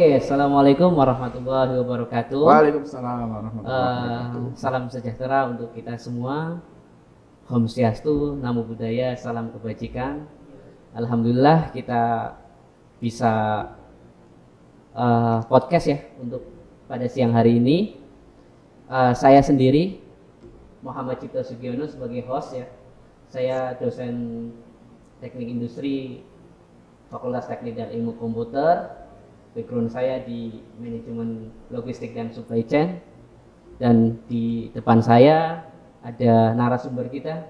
Oke, assalamualaikum warahmatullahi wabarakatuh. Waalaikumsalam warahmatullahi wabarakatuh. Salam sejahtera untuk kita semua. Om Swastiastu, Namo Buddhaya, salam kebajikan. Alhamdulillah kita bisa podcast ya untuk pada siang hari ini. Saya sendiri Muhammad Cipto Sugiono sebagai host ya. Saya dosen Teknik Industri Fakultas Teknik dan Ilmu Komputer. Background saya di manajemen logistik dan supply chain, dan di depan saya ada narasumber kita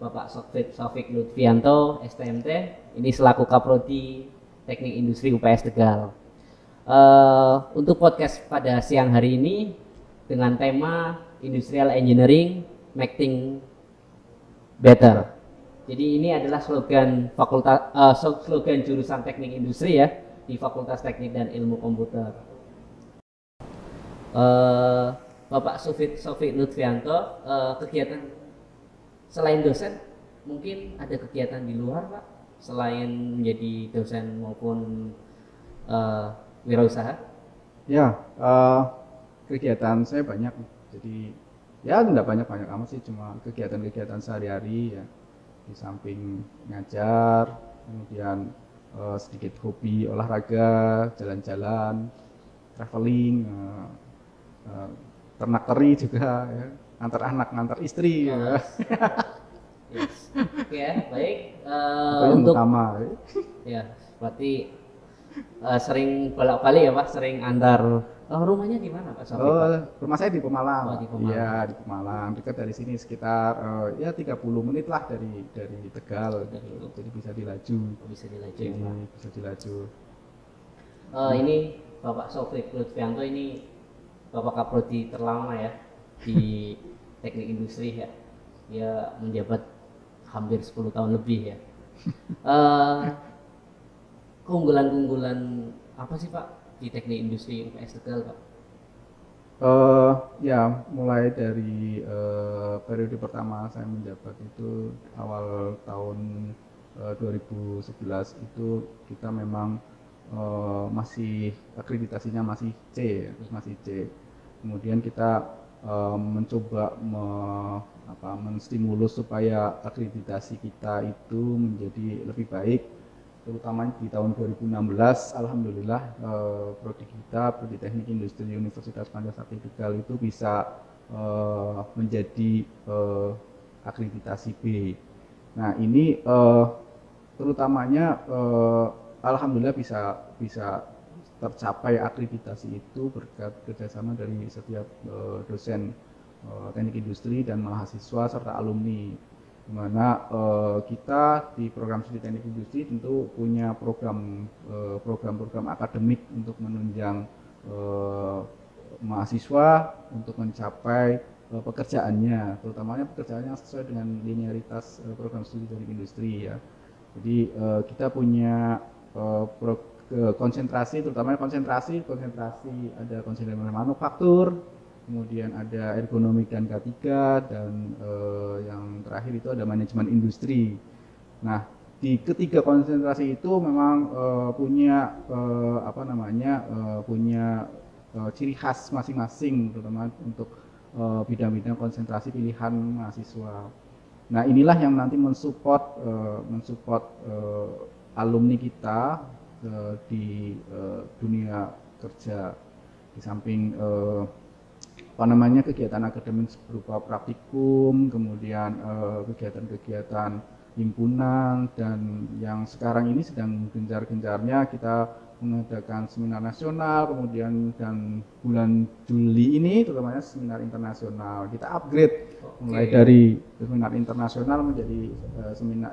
Bapak Sofik Lutfianto STMT, ini selaku Kaprodi Teknik Industri UPS Tegal. Untuk podcast pada siang hari ini dengan tema Industrial Engineering Making Better. Jadi ini adalah slogan slogan jurusan Teknik Industri ya di Fakultas Teknik dan Ilmu Komputer. Bapak Sofik Lutfianto, kegiatan selain dosen mungkin ada kegiatan di luar Pak, selain menjadi dosen maupun wirausaha? Ya, kegiatan saya banyak, jadi ya nggak banyak amat sih, cuma kegiatan-kegiatan sehari-hari ya, di samping ngajar, kemudian sedikit hobi olahraga, jalan-jalan, traveling, ternak teri juga ya, antar anak, antar istri ya. Yes. Oke ya, baik. Untuk utama ya, berarti sering bolak-balik ya Pak, sering antar. Rumahnya di mana Pak Sofik? Rumah saya di Pemalang. Di Pemalang. Iya, di Pemalang. Dekat dari sini sekitar ya 30 menit lah dari Tegal. Gitu. Jadi bisa dilaju. Bisa dilaju. Bisa dilaju. Ini Bapak Sofik Lutfianto, ini Bapak Kaprodi terlama ya di Teknik Industri ya. Dia menjabat hampir 10 tahun lebih ya. Keunggulan-keunggulan apa sih Pak di Teknik Industri UPS Tegal Pak? Ya mulai dari periode pertama saya menjabat itu awal tahun 2011 itu kita memang masih akreditasinya masih C, masih C. Kemudian kita mencoba menstimulus supaya akreditasi kita itu menjadi lebih baik, terutama di tahun 2016. Alhamdulillah prodi kita, Prodi Teknik Industri Universitas Pancasakti Tegal itu bisa menjadi akreditasi B. Nah ini terutamanya alhamdulillah bisa tercapai akreditasi itu berkat kerjasama dari setiap dosen teknik industri dan mahasiswa serta alumni, di mana kita di program studi teknik industri tentu punya program akademik untuk menunjang mahasiswa untuk mencapai pekerjaannya, terutamanya pekerjaannya sesuai dengan linearitas program studi teknik industri ya. Jadi kita punya konsentrasi, terutama konsentrasi ada konsentrasi manufaktur, kemudian ada ergonomik dan K3, dan yang terakhir itu ada manajemen industri. Nah, di ketiga konsentrasi itu memang punya punya ciri khas masing-masing, terutama untuk bidang-bidang konsentrasi pilihan mahasiswa. Nah, inilah yang nanti mensupport alumni kita di dunia kerja, di samping kegiatan akademis berupa praktikum, kemudian kegiatan-kegiatan himpunan, dan yang sekarang ini sedang gencar-gencarnya kita mengadakan seminar nasional, kemudian dan bulan Juli ini terutamanya seminar internasional. Kita upgrade mulai dari seminar internasional menjadi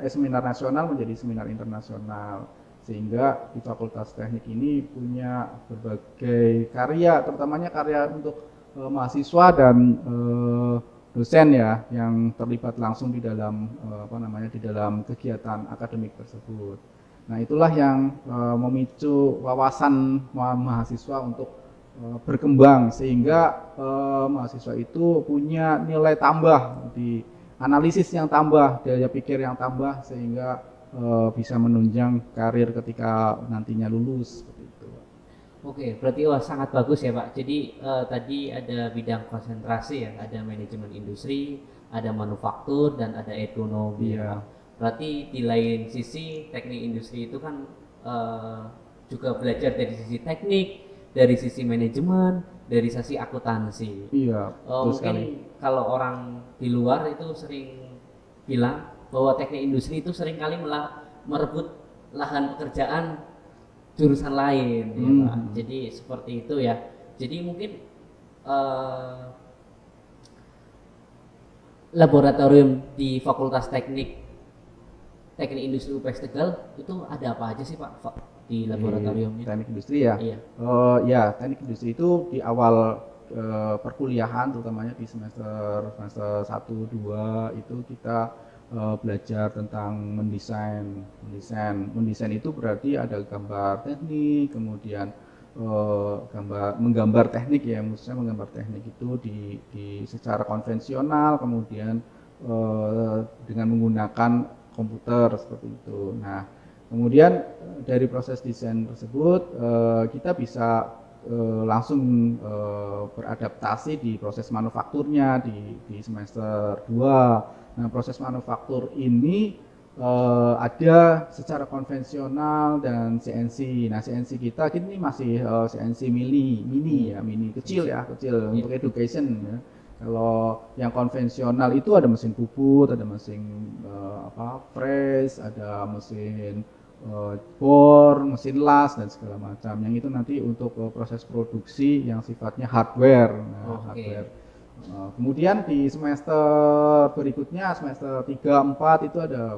seminar nasional menjadi seminar internasional, sehingga di Fakultas Teknik ini punya berbagai karya, terutamanya karya untuk mahasiswa dan dosen ya, yang terlibat langsung di dalam di dalam kegiatan akademik tersebut. Nah, itulah yang memicu wawasan mahasiswa untuk berkembang, sehingga mahasiswa itu punya nilai tambah di analisis yang tambah, daya pikir yang tambah, sehingga bisa menunjang karir ketika nantinya lulus seperti itu. Oke, berarti wah sangat bagus ya Pak. Jadi tadi ada bidang konsentrasi ya, ada manajemen industri, ada manufaktur dan ada ekonomi ya Iya. Pak. Berarti di lain sisi teknik industri itu kan juga belajar dari sisi teknik, dari sisi manajemen, dari sisi akuntansi. Iya, betul Mungkin sekali. kalau orang di luar itu sering bilang bahwa teknik industri itu sering kali merebut lahan pekerjaan jurusan lain ya Pak. Jadi seperti itu ya. Jadi mungkin eh, laboratorium di Fakultas Teknik Industri UPS Tegal itu ada apa aja sih Pak di laboratoriumnya? Teknik industri ya. Iya. Ya, teknik industri itu di awal perkuliahan, terutamanya di semester 1, 2 itu kita belajar tentang mendesain itu berarti ada gambar teknik, kemudian menggambar teknik ya, maksudnya menggambar teknik itu di secara konvensional, kemudian dengan menggunakan komputer seperti itu. Nah, kemudian dari proses desain tersebut kita bisa langsung beradaptasi di proses manufakturnya di semester 2. Nah, proses manufaktur ini ada secara konvensional dan CNC. Nah, CNC kita ini masih CNC mini kecil ya, kecil untuk education ya. Kalau yang konvensional itu ada mesin puput, ada mesin press, ada mesin bor, mesin las dan segala macam. Yang itu nanti untuk proses produksi yang sifatnya hardware. Nah, hardware. Kemudian di semester berikutnya, semester 3, 4 itu ada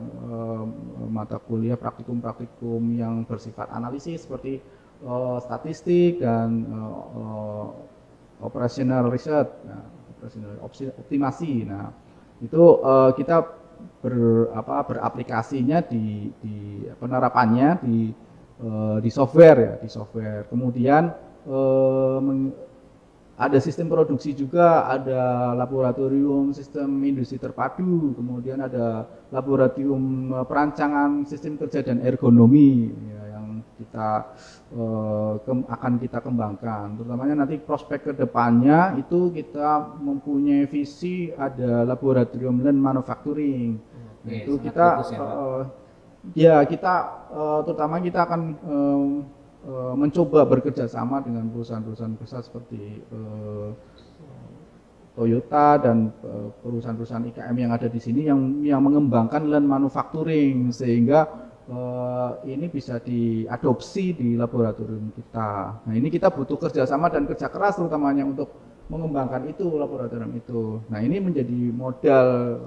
mata kuliah praktikum-praktikum yang bersifat analisis seperti statistik dan operational research, operational optimasi. Nah, itu kita beraplikasinya di penerapannya di software ya, di software. Kemudian ada sistem produksi juga, ada laboratorium sistem industri terpadu, kemudian ada laboratorium perancangan sistem kerja dan ergonomi ya, yang kita akan kita kembangkan. Terutamanya nanti prospek kedepannya itu kita mempunyai visi ada laboratorium lean manufacturing. Itu kita terutama kita akan mencoba bekerja sama dengan perusahaan-perusahaan besar seperti Toyota dan perusahaan-perusahaan IKM yang ada di sini yang mengembangkan lean manufacturing sehingga ini bisa diadopsi di laboratorium kita. Nah, ini kita butuh kerjasama dan kerja keras terutamanya untuk mengembangkan itu laboratorium itu. Nah, ini menjadi modal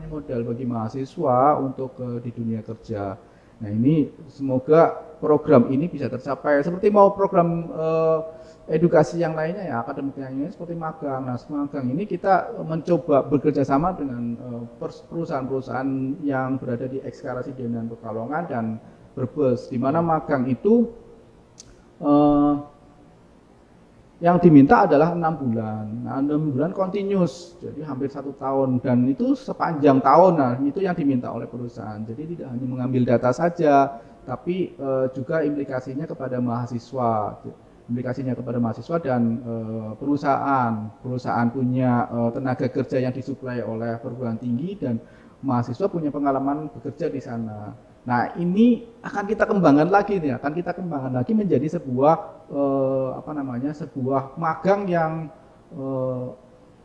modal bagi mahasiswa untuk di dunia kerja. Nah, ini semoga program ini bisa tercapai. Seperti mau program edukasi yang lainnya ya, akademik yang lainnya seperti magang. Nah, magang ini kita mencoba bekerja sama dengan perusahaan-perusahaan yang berada di ekskalasi Dian Pekalongan dan Brebes, di mana magang itu yang diminta adalah 6 bulan. Nah, 6 bulan continuous, jadi hampir 1 tahun, dan itu sepanjang tahun. Nah, itu yang diminta oleh perusahaan. Jadi tidak hanya mengambil data saja, tapi juga implikasinya kepada mahasiswa. Implikasinya kepada mahasiswa dan perusahaan. Perusahaan punya tenaga kerja yang disuplai oleh perguruan tinggi dan mahasiswa punya pengalaman bekerja di sana. Nah, ini akan kita kembangkan lagi nih, menjadi sebuah sebuah magang yang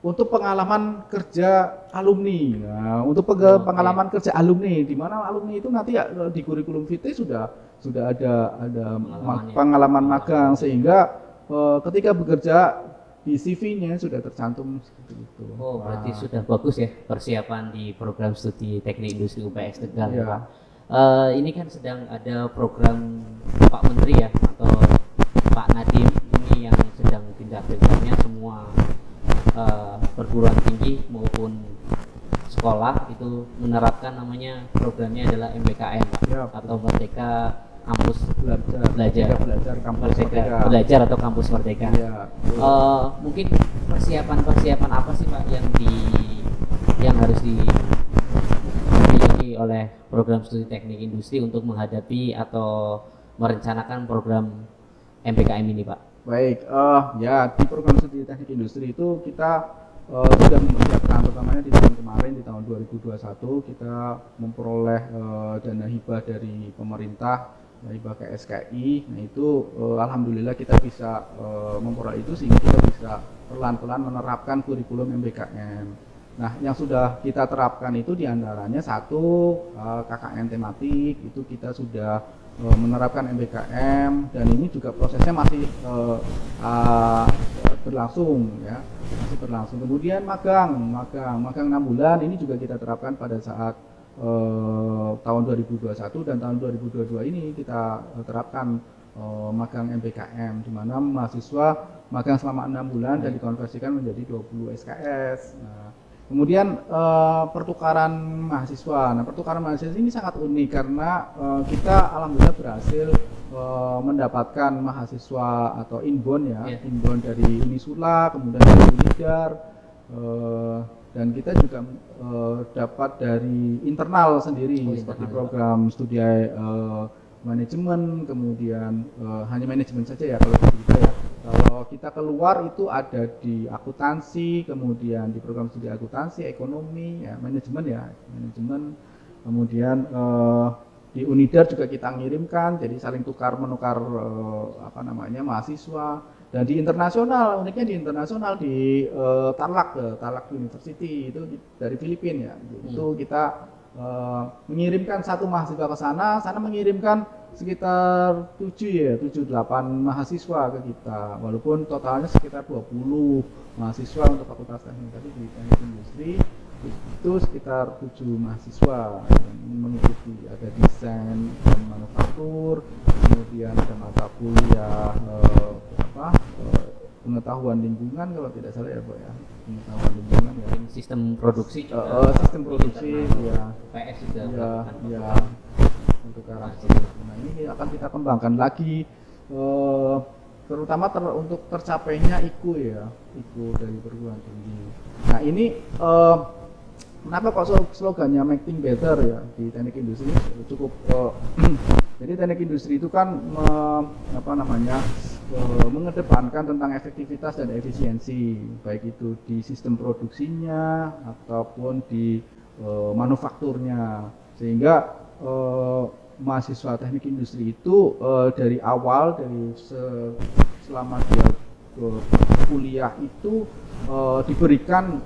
untuk pengalaman kerja alumni. Nah, untuk pengalaman kerja alumni, di mana alumni itu nanti di kurikulum vitae sudah ada pengalaman magang, sehingga ketika bekerja di CV-nya sudah tercantum seperti itu. Oh, berarti sudah bagus ya persiapan di program studi teknik industri UPS Tegal ya, Pak. Ini kan sedang ada program Pak Menteri ya, atau Pak Nadiem ini yang sedang gencar-gencarnya semua perguruan tinggi maupun sekolah itu menerapkan, namanya programnya adalah MBKM ya, atau Merdeka Kampus Belajar Kampus Merdeka. Belajar atau Kampus Merdeka. Ya, mungkin persiapan apa sih Pak yang harus dimiliki oleh program studi teknik industri untuk menghadapi atau merencanakan program MPKM ini, Pak? Baik, ya di program studi teknik industri itu kita sudah mempersiapkan, terutamanya di tahun kemarin, di tahun 2021 kita memperoleh dana hibah dari pemerintah, hibah ke SKI. Nah itu alhamdulillah kita bisa memperoleh itu sehingga kita bisa pelan-pelan menerapkan kurikulum MBKM. Nah yang sudah kita terapkan itu diantaranya satu KKN tematik, itu kita sudah menerapkan MBKM, dan ini juga prosesnya masih berlangsung ya, masih berlangsung. Kemudian magang 6 bulan ini juga kita terapkan pada saat tahun 2021 dan tahun 2022 ini kita terapkan magang MBKM, di mana mahasiswa magang selama 6 bulan dan dikonversikan menjadi 20 SKS. Nah, kemudian pertukaran mahasiswa. Nah, pertukaran mahasiswa ini sangat unik karena kita alhamdulillah berhasil mendapatkan mahasiswa atau inbound ya, inbound dari Unisula, kemudian dari Unidar, dan kita juga dapat dari internal sendiri seperti program studi manajemen, kemudian hanya manajemen saja ya kalau kita ya. Kalau kita keluar itu ada di akuntansi, kemudian di program studi akuntansi, ekonomi, ya, manajemen, kemudian di Unidar juga kita ngirimkan, jadi saling tukar menukar mahasiswa. Dan di internasional, uniknya di internasional di Tarlac University itu dari Filipina ya, itu kita mengirimkan satu mahasiswa ke sana mengirimkan sekitar 7-8 mahasiswa ke kita, walaupun totalnya sekitar 20 mahasiswa untuk fakultas teknik. Tadi di teknik industri itu sekitar 7 mahasiswa yang mengikuti, ada desain dan manufaktur, kemudian ada mata kuliah pengetahuan lingkungan kalau tidak salah ya Pak ya, pengetahuan lingkungan ya, sistem produksi juga, sistem produksi ya, PS juga ya untuk arah itu. Nah ini akan kita kembangkan lagi terutama untuk tercapainya IKU dari perguruan tinggi. Nah ini kenapa kok slogannya Make Things Better ya di teknik industri cukup jadi teknik industri itu kan mengedepankan tentang efektivitas dan efisiensi, baik itu di sistem produksinya ataupun di manufakturnya, sehingga mahasiswa teknik industri itu dari awal, selama dia kuliah itu diberikan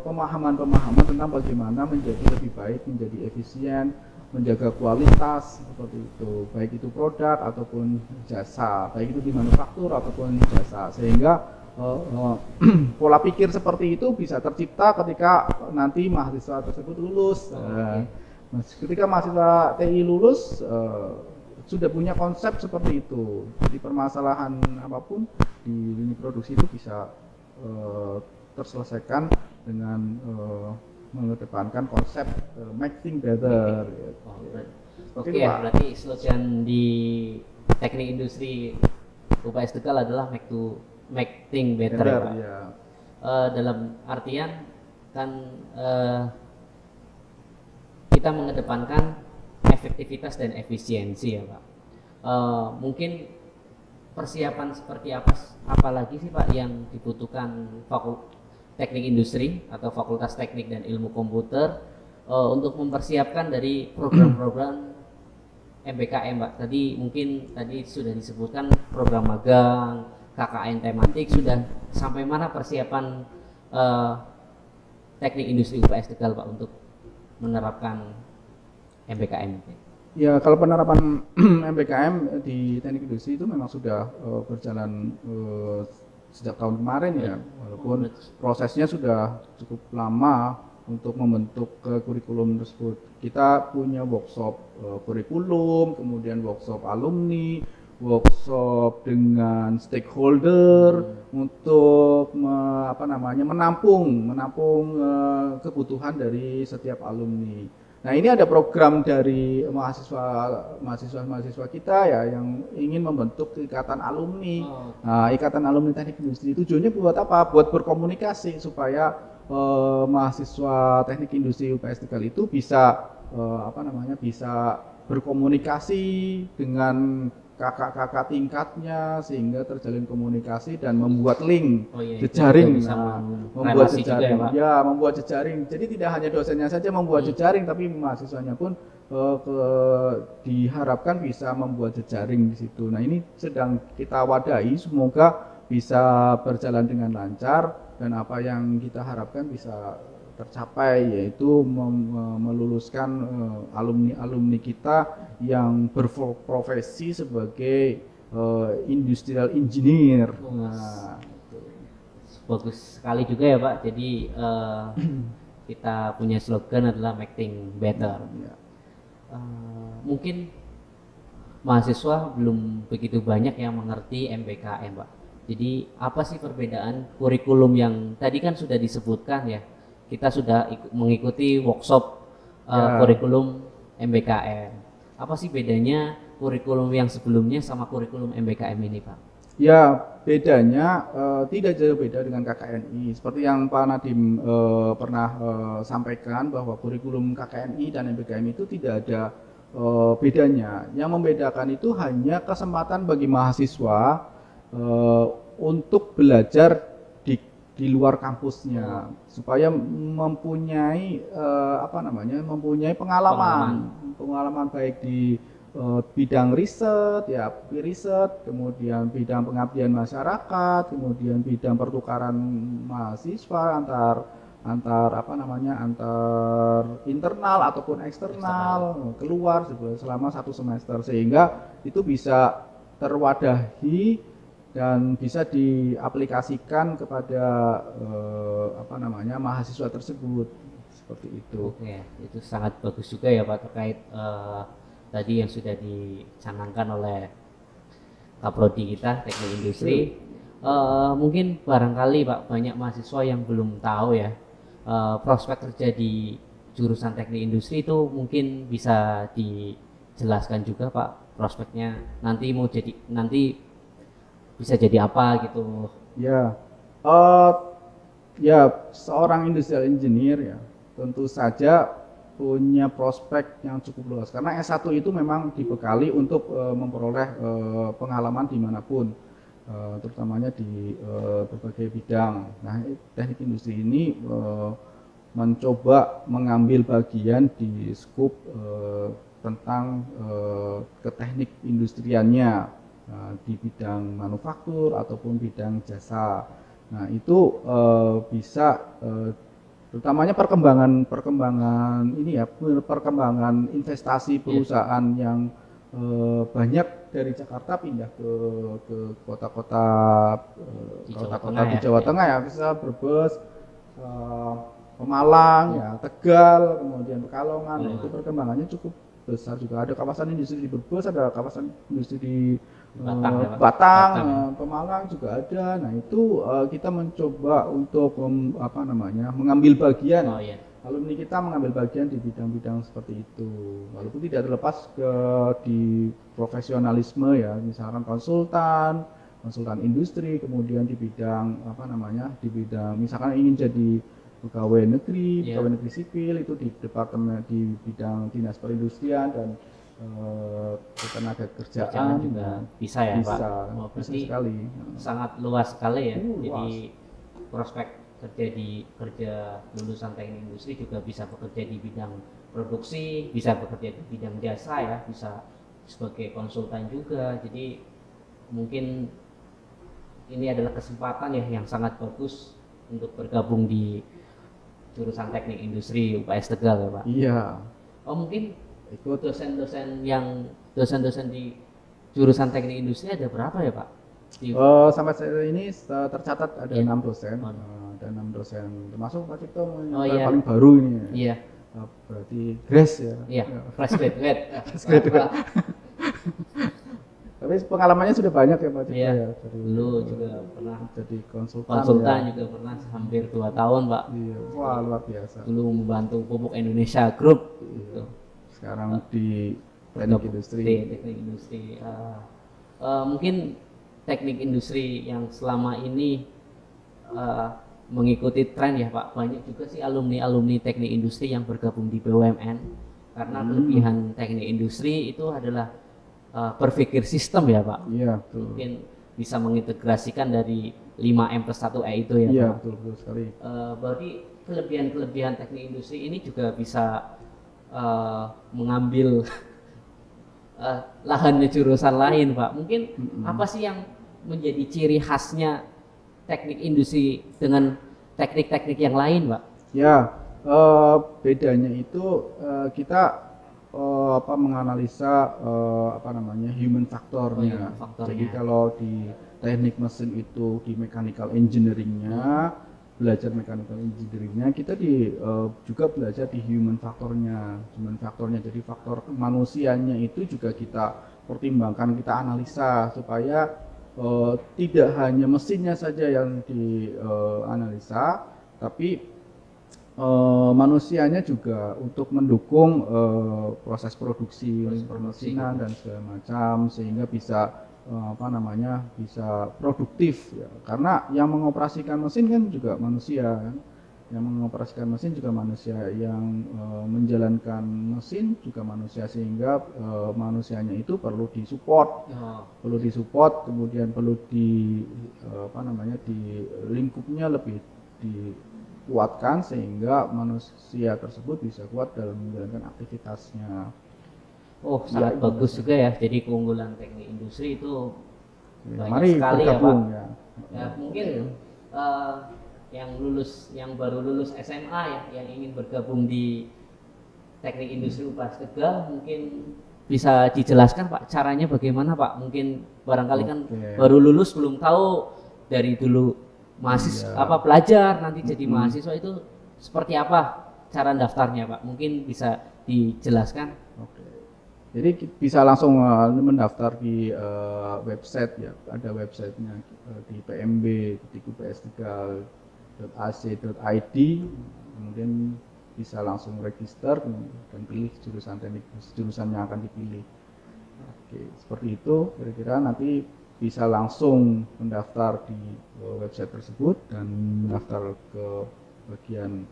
pemahaman tentang bagaimana menjadi lebih baik, menjadi efisien, menjaga kualitas seperti itu, baik itu produk ataupun jasa, baik itu di manufaktur ataupun jasa, sehingga pola pikir seperti itu bisa tercipta ketika nanti mahasiswa tersebut lulus. Ketika mahasiswa TI lulus sudah punya konsep seperti itu, jadi permasalahan apapun di lini produksi itu bisa terselesaikan dengan mengedepankan konsep Make Things Better. Oke, berarti slogan di teknik industri UPS Tegal adalah Make Things Better ya, Pak. Ya. Dalam artian kan kita mengedepankan efektivitas dan efisiensi ya Pak. Mungkin persiapan seperti apa lagi sih Pak yang dibutuhkan teknik industri atau fakultas teknik dan ilmu komputer untuk mempersiapkan dari program-program MBKM Pak? Tadi sudah disebutkan program magang, KKN tematik, sudah sampai mana persiapan teknik industri UPS Tegal Pak untuk menerapkan MBKM? Ya, kalau penerapan MBKM di teknik industri itu memang sudah berjalan sejak tahun kemarin ya, walaupun prosesnya sudah cukup lama untuk membentuk kurikulum tersebut. Kita punya workshop kurikulum, kemudian workshop alumni, workshop dengan stakeholder untuk menampung kebutuhan dari setiap alumni. Nah ini ada program dari mahasiswa kita ya yang ingin membentuk ikatan alumni. Nah, ikatan alumni teknik industri tujuannya buat apa? Buat berkomunikasi supaya mahasiswa teknik industri UPS Tegal itu bisa bisa berkomunikasi dengan kakak-kakak tingkatnya sehingga terjalin komunikasi dan membuat link Oh iya, itu jejaring. juga bisa Membuat relasi juga ya, jejaring. Pak. Ya, membuat jejaring. Jadi tidak hanya dosennya saja membuat jejaring, tapi mahasiswanya pun diharapkan bisa membuat jejaring di situ. Nah, ini sedang kita wadahi, semoga bisa berjalan dengan lancar dan apa yang kita harapkan bisa tercapai, yaitu meluluskan alumni-alumni kita yang berprofesi sebagai industrial engineer. Nah, Bagus sekali juga ya Pak. Jadi kita punya slogan adalah make things better. ya. Mungkin mahasiswa belum begitu banyak yang mengerti MBKM Pak. Jadi apa sih perbedaan kurikulum yang tadi kan sudah disebutkan ya? Kita sudah mengikuti workshop kurikulum MBKM. Apa sih bedanya kurikulum yang sebelumnya sama kurikulum MBKM ini Pak? Ya, bedanya tidak jauh beda dengan KKNI. Seperti yang Pak Nadiem pernah sampaikan bahwa kurikulum KKNI dan MBKM itu tidak ada bedanya. Yang membedakan itu hanya kesempatan bagi mahasiswa untuk belajar di luar kampusnya supaya mempunyai mempunyai pengalaman baik di bidang riset, kemudian bidang pengabdian masyarakat, kemudian bidang pertukaran mahasiswa antar internal ataupun eksternal keluar selama 1 semester, sehingga itu bisa terwadahi dan bisa diaplikasikan kepada mahasiswa tersebut, seperti itu. Oke, itu sangat bagus juga ya Pak terkait tadi yang sudah dicanangkan oleh Kaprodi kita Teknik Industri. Mungkin barangkali Pak banyak mahasiswa yang belum tahu ya prospek kerja di jurusan Teknik Industri itu, mungkin bisa dijelaskan juga Pak prospeknya nanti bisa jadi apa gitu. Ya, seorang industrial engineer ya tentu saja punya prospek yang cukup luas karena S1 itu memang dibekali untuk memperoleh pengalaman dimanapun, terutamanya di berbagai bidang. Nah, teknik industri ini mencoba mengambil bagian di skup tentang keteknik industriannya di bidang manufaktur ataupun bidang jasa. Nah, itu bisa terutamanya perkembangan investasi perusahaan yang banyak dari Jakarta pindah ke kota-kota di Jawa Tengah ya, bisa Brebes, Pemalang, ya, Tegal, kemudian Pekalongan. Nah, itu perkembangannya cukup besar juga. Ada kawasan industri di Brebes, ada kawasan industri di Batang, Pemalang juga ada. Nah, itu kita mencoba untuk mengambil bagian. Alumni kita mengambil bagian di bidang-bidang seperti itu. Walaupun tidak terlepas di profesionalisme ya, misalkan konsultan industri, kemudian di bidang di bidang misalkan ingin jadi pegawai negeri sipil, itu di departemen di bidang dinas perindustrian dan tenaga kerjaan juga bisa ya Pak. Bisa sekali. Sangat luas sekali ya. Jadi prospek kerja lulusan teknik industri juga bisa bekerja di bidang produksi, bisa bekerja di bidang jasa ya, bisa sebagai konsultan juga. Jadi mungkin ini adalah kesempatan ya yang sangat bagus untuk bergabung di jurusan teknik industri UPS Tegal ya Pak. Iya. Mungkin ikut dosen-dosen di jurusan teknik industri ada berapa ya Pak? Sampai saat ini tercatat ada 6 dosen. Ada 6 dosen, termasuk Pak Cipto yang paling baru ini. Iya. Berarti grace ya. Iya, fresh graduate. Tapi pengalamannya sudah banyak ya Pak Cipto ya. Dulu juga pernah jadi konsultan ya. Juga pernah hampir 2 tahun Pak. Iya. Wah, luar biasa. Dulu membantu Pupuk Indonesia Group. Gitu. Sekarang di teknik industri. Mungkin teknik industri yang selama ini mengikuti tren ya Pak, banyak juga sih alumni teknik industri yang bergabung di BUMN, karena kelebihan teknik industri itu adalah berpikir sistem ya Pak. Iya, betul. Mungkin bisa mengintegrasikan dari 5M+1E itu ya Iya, Pak. betul sekali. Berarti kelebihan teknik industri ini juga bisa mengambil lahannya jurusan lain Pak. Mungkin apa sih yang menjadi ciri khasnya teknik industri dengan teknik-teknik yang lain Pak? Ya, bedanya itu kita menganalisa human faktornya. Jadi kalau di teknik mesin itu di mechanical engineeringnya, belajar mechanical engineeringnya, kita juga belajar di human faktornya. Jadi faktor manusianya itu juga kita pertimbangkan, kita analisa supaya tidak hanya mesinnya saja yang dianalisa, tapi manusianya juga untuk mendukung proses produksi permesinan dan segala macam, sehingga bisa bisa produktif ya. Karena yang mengoperasikan mesin kan juga manusia kan? Yang mengoperasikan mesin juga manusia, yang menjalankan mesin juga manusia, sehingga manusianya itu perlu disupport, kemudian perlu di lingkupnya lebih dikuatkan sehingga manusia tersebut bisa kuat dalam menjalankan aktivitasnya. Oh, sangat bagus juga ya. Jadi keunggulan teknik industri itu banyak sekali ya Pak. Ya, mungkin yang baru lulus SMA ya, yang ingin bergabung di teknik industri UPAS Tegal, mungkin bisa dijelaskan Pak caranya bagaimana Pak? Mungkin barangkali kan baru lulus belum tahu dari dulu pelajar nanti jadi mahasiswa itu seperti apa cara daftarnya Pak? Mungkin bisa dijelaskan. Jadi bisa langsung mendaftar di website ya, ada websitenya di pmb.ups3.ac.id, kemudian bisa langsung register dan pilih jurusan yang akan dipilih. Oke, seperti itu kira-kira nanti bisa langsung mendaftar di website tersebut dan mendaftar ke bagian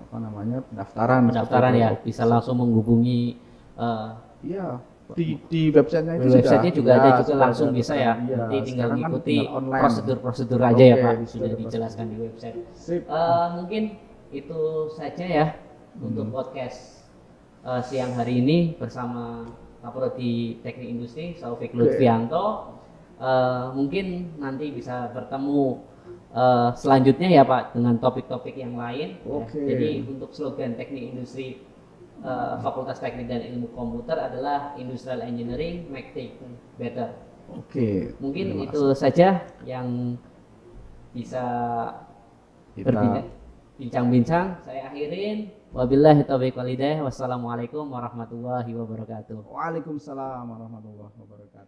pendaftaran ya, bisa langsung menghubungi di websitenya itu juga ada juga langsung bisa ya. Nanti tinggal mengikuti prosedur aja ya Pak, sudah dijelaskan di website. Mungkin itu saja ya untuk podcast siang hari ini bersama Kaprodi Teknik Industri Taufik Lutfianto. Mungkin nanti bisa bertemu selanjutnya ya Pak dengan topik-topik yang lain. Jadi untuk slogan Teknik Industri Fakultas Teknik dan Ilmu Komputer adalah Industrial Engineering Make Things Better. Mungkin itu saja yang bisa berbincang-bincang. Saya akhirin. Wabillahi taufiq wal hidayah. Wassalamualaikum warahmatullahi wabarakatuh. Waalaikumsalam warahmatullahi wabarakatuh.